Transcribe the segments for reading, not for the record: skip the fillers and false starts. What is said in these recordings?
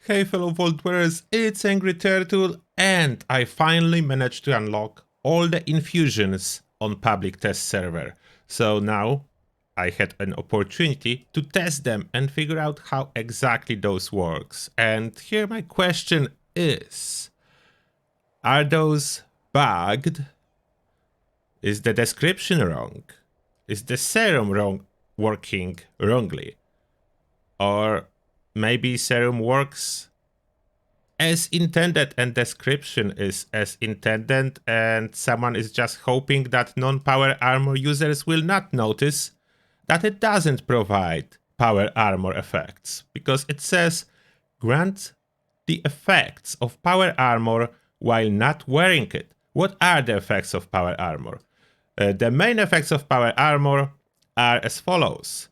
Hey fellow Vault Dwellers, it's Angry Turtle, and I finally managed to unlock all the infusions on public test server. So now I had an opportunity to test them and figure out how exactly those works. And here my question is, are those bugged? Is the description wrong? Is the serum working wrongly? Or maybe serum works as intended and description is as intended, and someone is just hoping that non-power armor users will not notice that it doesn't provide power armor effects, because it says grant the effects of power armor while not wearing it. What are the effects of power armor? The main effects of power armor are as follows.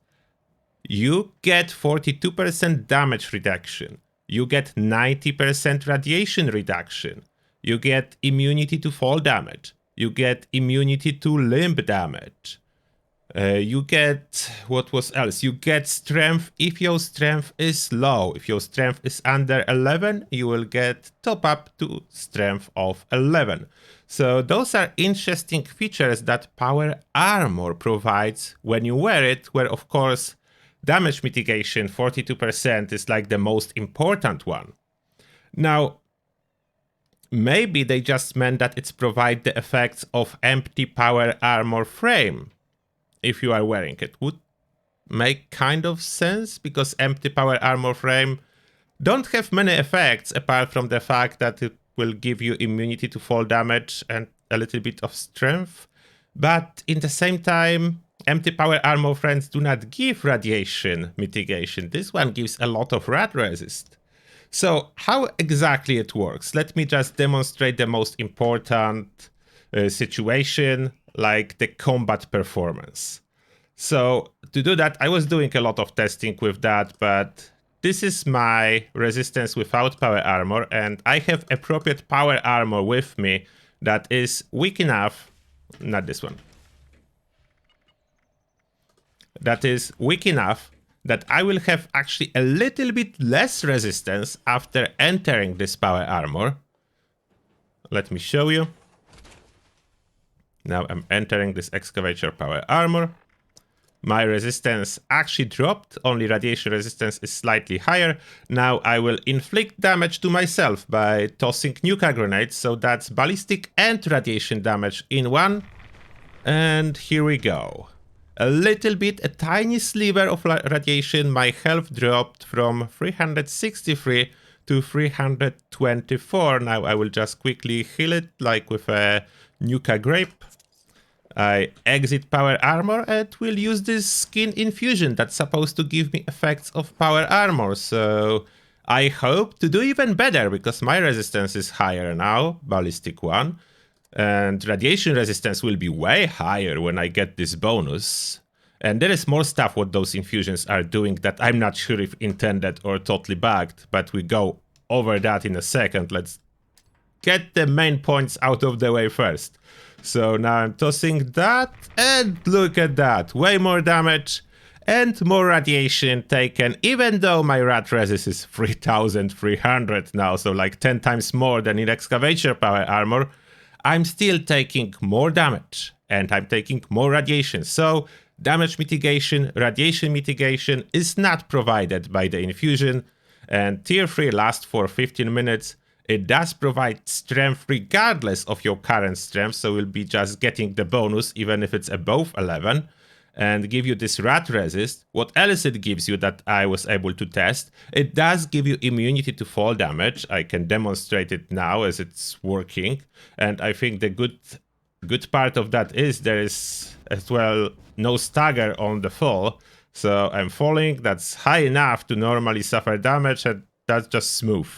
You get 42% damage reduction. You get 90% radiation reduction. You get immunity to fall damage. You get immunity to limb damage. You get, what was else? You get strength if your strength is low. If your strength is under 11, you will get top up to strength of 11. So those are interesting features that power armor provides when you wear it, where of course damage mitigation 42% is like the most important one. Now, maybe they just meant that it's provide the effects of empty power armor frame if you are wearing it. Would make kind of sense, because empty power armor frame don't have many effects apart from the fact that it will give you immunity to fall damage and a little bit of strength. But in the same time, empty power armor frames do not give radiation mitigation. This one gives a lot of rad resist. So how exactly it works? Let me just demonstrate the most important situation, like the combat performance. So to do that, I was doing a lot of testing with that, but this is my resistance without power armor, and I have appropriate power armor with me that is weak enough, not this one, that is weak enough that I will have actually a little bit less resistance after entering this power armor. Let me show you. Now I'm entering this excavator power armor. My resistance actually dropped, only radiation resistance is slightly higher. Now I will inflict damage to myself by tossing nuka grenades, so that's ballistic and radiation damage in one. And here we go. A little bit, a tiny sliver of radiation. My health dropped from 363 to 324. Now I will just quickly heal it, like with a nuka grape. I exit power armor and will use this skin infusion that's supposed to give me effects of power armor. So I hope to do even better, because my resistance is higher now, ballistic one. And radiation resistance will be way higher when I get this bonus. And there is more stuff what those infusions are doing that I'm not sure if intended or totally bugged, but we go over that in a second. Let's get the main points out of the way first. So now I'm tossing that, and look at that, way more damage and more radiation taken, even though my rad resist is 3300 now, so like 10 times more than in excavator power armor. I'm still taking more damage, and I'm taking more radiation. So damage mitigation, radiation mitigation is not provided by the infusion, and tier 3 lasts for 15 minutes. It does provide strength regardless of your current strength, so you'll be just getting the bonus even if it's above 11, and give you this rad resist. What else it gives you that I was able to test? It does give you immunity to fall damage. I can demonstrate it now as it's working, and I think the good part of that is there is as well no stagger on the fall, so I'm falling, that's high enough to normally suffer damage, and that's just smooth.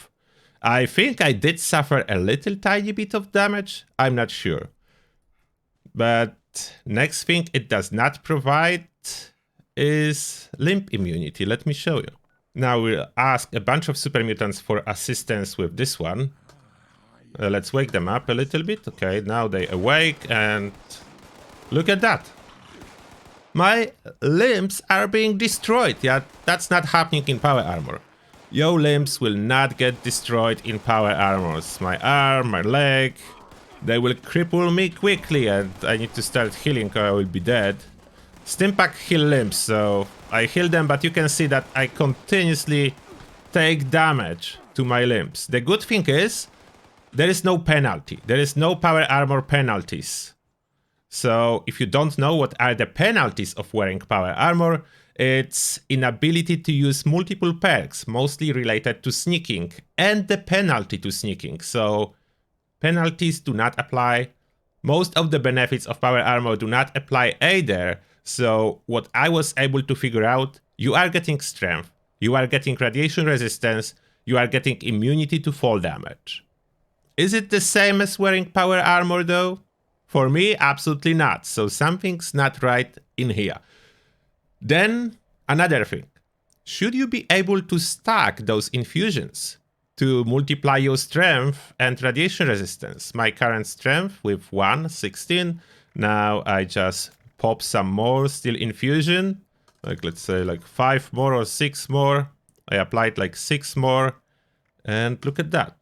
I think I did suffer a little tiny bit of damage, I'm not sure. But next thing it does not provide is limb immunity. Let me show you. Now we'll ask a bunch of super mutants for assistance with this one. Let's wake them up a little bit. Okay, now they awake, and look at that. My limbs are being destroyed. Yeah, that's not happening in power armor. Your limbs will not get destroyed in power armors. My arm, my leg, they will cripple me quickly and I need to start healing or I will be dead. Stimpack heal limbs, so I heal them, but you can see that I continuously take damage to my limbs. The good thing is, there is no penalty. There is no power armor penalties. So if you don't know what are the penalties of wearing power armor, it's inability to use multiple perks, mostly related to sneaking, and the penalty to sneaking. So penalties do not apply. Most of the benefits of power armor do not apply either. So what I was able to figure out, you are getting strength, you are getting radiation resistance, you are getting immunity to fall damage. Is it the same as wearing power armor though? For me, absolutely not. So something's not right in here. Then another thing. Should you be able to stack those infusions to multiply your strength and radiation resistance? My current strength with 16. Now I just pop some more steel infusion. Like let's say like 5 more or 6 more. I applied like 6 more. And look at that.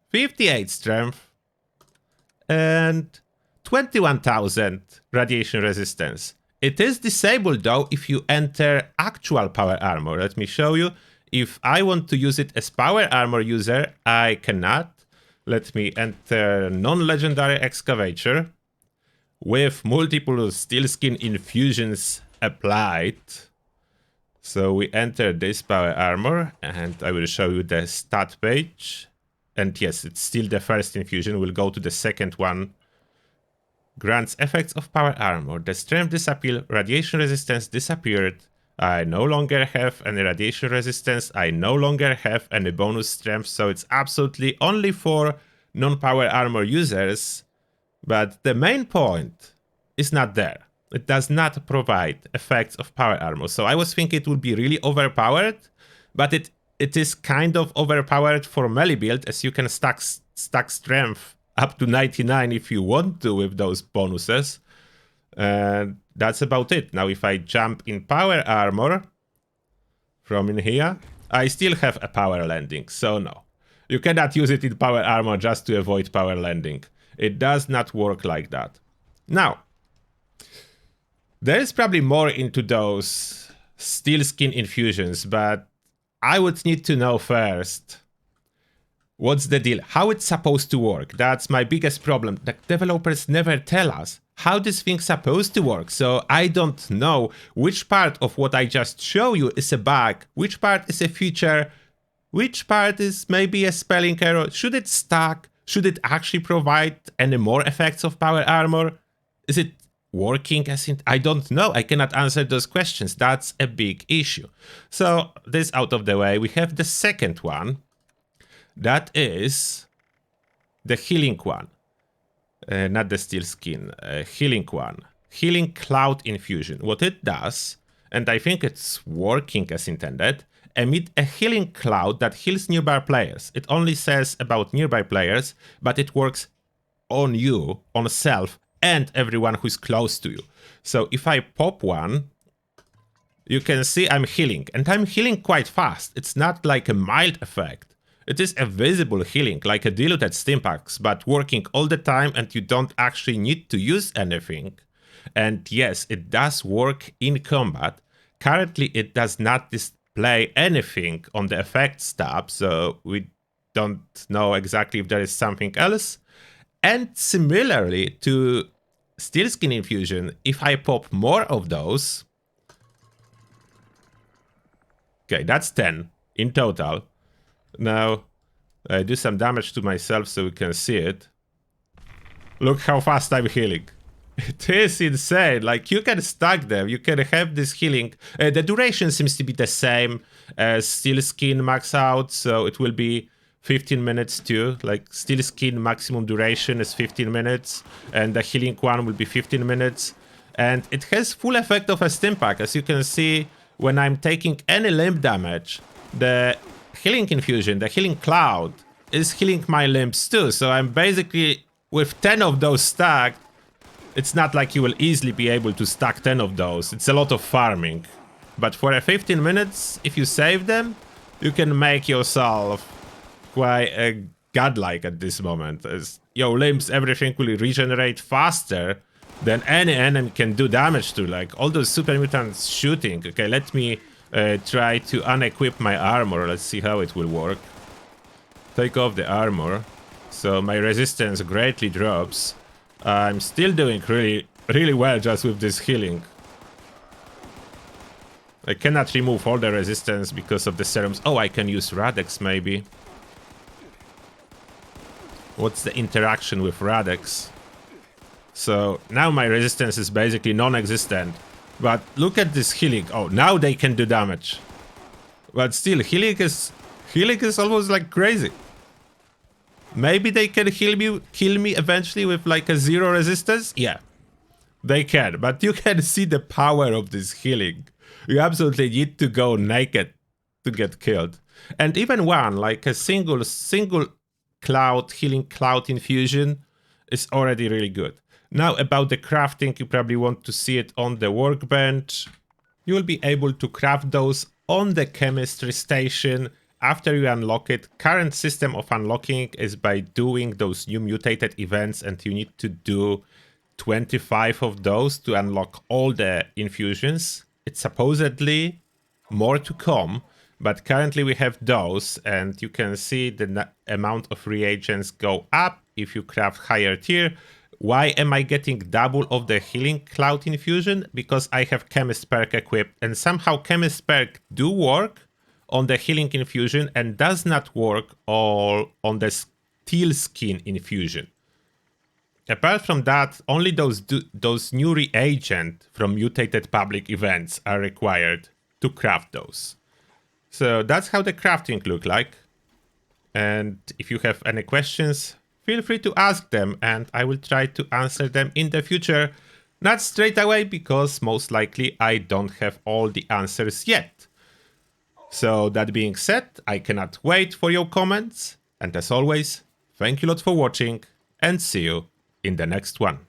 58 strength. And 21,000 radiation resistance. It is disabled though if you enter actual power armor. Let me show you. If I want to use it as power armor user, I cannot. Let me enter non-legendary excavator with multiple steel skin infusions applied. So we enter this power armor and I will show you the stat page. And yes, it's still the first infusion. We'll go to the second one. Grants effects of power armor. The strength disappeared, radiation resistance disappeared. I no longer have any radiation resistance. I no longer have any bonus strength. So it's absolutely only for non-power armor users. But the main point is not there. It does not provide effects of power armor. So I was thinking it would be really overpowered, but it is kind of overpowered for melee build, as you can stack strength up to 99 if you want to with those bonuses. And that's about it. Now if I jump in power armor from in here, I still have a power landing. So no, you cannot use it in power armor just to avoid power landing. It does not work like that. Now, there is probably more into those steel skin infusions, but I would need to know first. What's the deal? How it's supposed to work? That's my biggest problem. The developers never tell us how this thing's supposed to work. So I don't know which part of what I just show you is a bug, which part is a feature, which part is maybe a spelling error. Should it stack? Should it actually provide any more effects of power armor? Is it working as in? I don't know. I cannot answer those questions. That's a big issue. So this out of the way, we have the second one. That is the healing one, not the steel skin, healing one. Healing cloud infusion. What it does, and I think it's working as intended, emit a healing cloud that heals nearby players. It only says about nearby players, but it works on you, on self, and everyone who's close to you. So if I pop one, you can see I'm healing, and I'm healing quite fast. It's not like a mild effect. It is a visible healing, like a diluted stimpaks, but working all the time and you don't actually need to use anything. And yes, it does work in combat. Currently, it does not display anything on the effects tab, so we don't know exactly if there is something else. And similarly to steel skin infusion, if I pop more of those... Okay, that's 10 in total. Now, I do some damage to myself so we can see it. Look how fast I'm healing. It is insane. Like, you can stack them. You can have this healing. The duration seems to be the same as Steel Skin max out, so it will be 15 minutes too. Like, Steel Skin maximum duration is 15 minutes, and the healing one will be 15 minutes. And it has full effect of a Stimpack. As you can see, when I'm taking any limb damage, the healing infusion, the healing cloud, is healing my limbs too. So I'm basically, with 10 of those stacked, It's not like you will easily be able to stack 10 of those. It's a lot of farming. But for a 15 minutes, if you save them, you can make yourself quite a godlike at this moment. As your limbs, everything will regenerate faster than any enemy can do damage to. Like all those super mutants shooting. Okay, let me try to unequip my armor. Let's see how it will work. Take off the armor. So my resistance greatly drops. I'm still doing really well just with this healing. I cannot remove all the resistance because of the serums. Oh, I can use Radex maybe. What's the interaction with Radex? So now my resistance is basically non-existent. But look at this healing. Oh, now they can do damage. But still, healing is almost like crazy. Maybe they can kill me eventually with like a 0 resistance? Yeah, they can. But you can see the power of this healing. You absolutely need to go naked to get killed. And even one, like a single cloud, healing cloud infusion is already really good. Now about the crafting, you probably want to see it on the workbench. You will be able to craft those on the chemistry station after you unlock it. Current system of unlocking is by doing those new mutated events, and you need to do 25 of those to unlock all the infusions. It's supposedly more to come, but currently we have those, and you can see the amount of reagents go up if you craft higher tier. Why am I getting double of the healing cloud infusion? Because I have chemist perk equipped, and somehow chemist perk do work on the healing infusion and does not work all on the steel skin infusion. Apart from that, only those new reagents from mutated public events are required to craft those. So that's how the crafting look like. And if you have any questions, feel free to ask them and I will try to answer them in the future. Not straight away, because most likely I don't have all the answers yet. So that being said, I cannot wait for your comments. And as always, thank you a lot for watching and see you in the next one.